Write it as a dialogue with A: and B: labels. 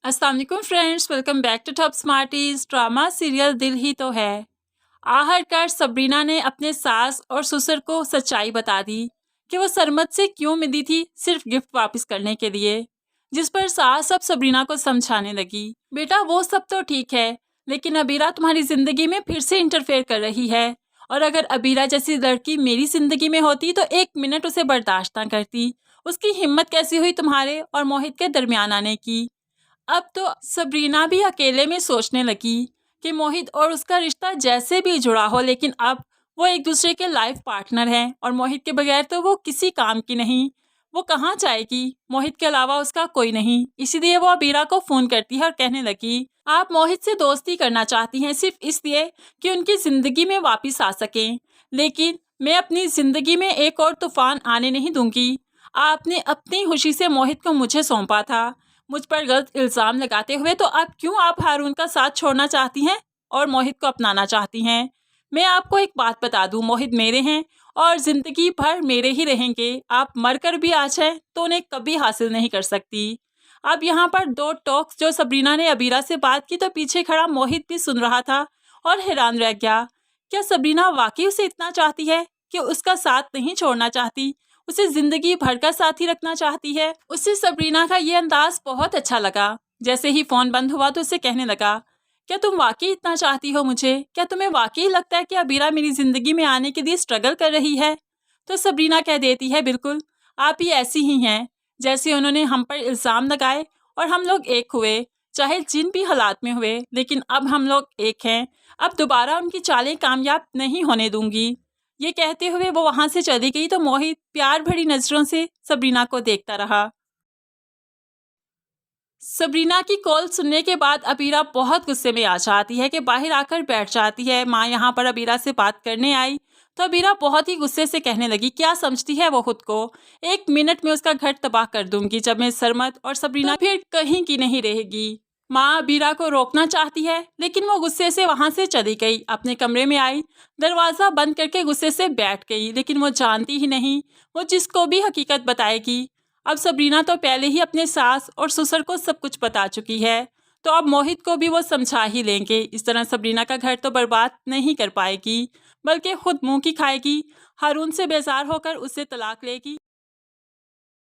A: अस्सलाम वालेकुम friends, welcome back to top smarties. Drama serial Dil Hi तो है। आखिरकार सबरीना ने अपने सास और ससुर को सच्चाई बता दी कि वो सरमद से क्यों मिली थी, सिर्फ गिफ्ट वापस करने के लिए। जिस पर सास अब सबरीना को समझाने लगी, बेटा वो सब तो ठीक है, लेकिन अबीरा तुम्हारी जिंदगी में फिर से इंटरफेयर कर रही है, और अगर अबीरा जैसी लड़की मेरी जिंदगी में होती तो 1 मिनट उसे बर्दाश्त ना करती। उसकी हिम्मत कैसी हुई तुम्हारे और मोहित के दरमियान आने की। अब तो सबरीना भी अकेले में सोचने लगी कि मोहित और उसका रिश्ता जैसे भी जुड़ा हो, लेकिन अब वो एक दूसरे के लाइफ पार्टनर हैं और मोहित के बगैर तो वो किसी काम की नहीं। वो कहाँ जाएगी, मोहित के अलावा उसका कोई नहीं। इसीलिए वो अबीरा को फ़ोन करती है और कहने लगी, आप मोहित से दोस्ती करना चाहती हैं सिर्फ इसलिए कि उनकी ज़िंदगी में वापस आ सकें, लेकिन मैं अपनी ज़िंदगी में एक और तूफान आने नहीं दूंगी। आपने अपनी खुशी से मोहित को मुझे सौंपा था, मुझ पर गलत इल्ज़ाम लगाते हुए, तो अब क्यों आप हारून का साथ छोड़ना चाहती हैं और मोहित को अपनाना चाहती हैं। मैं आपको एक बात बता दूं, मोहित मेरे हैं और ज़िंदगी भर मेरे ही रहेंगे। आप मरकर भी आ जाएं तो उन्हें कभी हासिल नहीं कर सकती। अब यहाँ पर दो टॉक्स जो सबरीना ने अबीरा से बात की, तो पीछे खड़ा मोहित भी सुन रहा था और हैरान रह गया। क्या सबरीना वाकई उसे इतना चाहती है कि उसका साथ नहीं छोड़ना चाहती, उसे जिंदगी भर का साथी रखना चाहती है। उसे सबरीना का ये अंदाज बहुत अच्छा लगा। जैसे ही फोन बंद हुआ तो उसे कहने लगा, क्या तुम वाकई इतना चाहती हो मुझे? क्या तुम्हें वाकई लगता है कि अबीरा मेरी जिंदगी में आने के लिए स्ट्रगल कर रही है? तो सबरीना कह देती है, बिल्कुल, आप ही ऐसी ही हैं। जैसे उन्होंने हम पर इल्ज़ाम लगाए और हम लोग एक हुए, चाहे जिन भी हालात में हुए, लेकिन अब हम लोग एक हैं। अब दोबारा उनकी चालें कामयाब नहीं होने दूंगी। ये कहते हुए वो वहां से चली गई तो मोहित प्यार भरी नजरों से सबरीना को देखता रहा। सबरीना की कॉल सुनने के बाद अबीरा बहुत गुस्से में आ जाती है कि बाहर आकर बैठ जाती है। माँ यहाँ पर अबीरा से बात करने आई तो अबीरा बहुत ही गुस्से से कहने लगी, क्या समझती है वो खुद को, 1 मिनट में उसका घर तबाह कर दूंगी। जब मैं सरमद और सबरीना फिर कहीं की नहीं रहेगी। माँ अबीरा को रोकना चाहती है, लेकिन वो गुस्से से वहां से चली गई। अपने कमरे में आई, दरवाज़ा बंद करके गुस्से से बैठ गई, लेकिन वो जानती ही नहीं वो जिसको भी हकीकत बताएगी। अब सबरीना तो पहले ही अपने सास और ससुर को सब कुछ बता चुकी है, तो अब मोहित को भी वो समझा ही लेंगे। इस तरह सबरीना का घर तो बर्बाद नहीं कर पाएगी, बल्कि खुद मुंह की खाएगी। हारून से बेजार होकर उससे तलाक लेगी।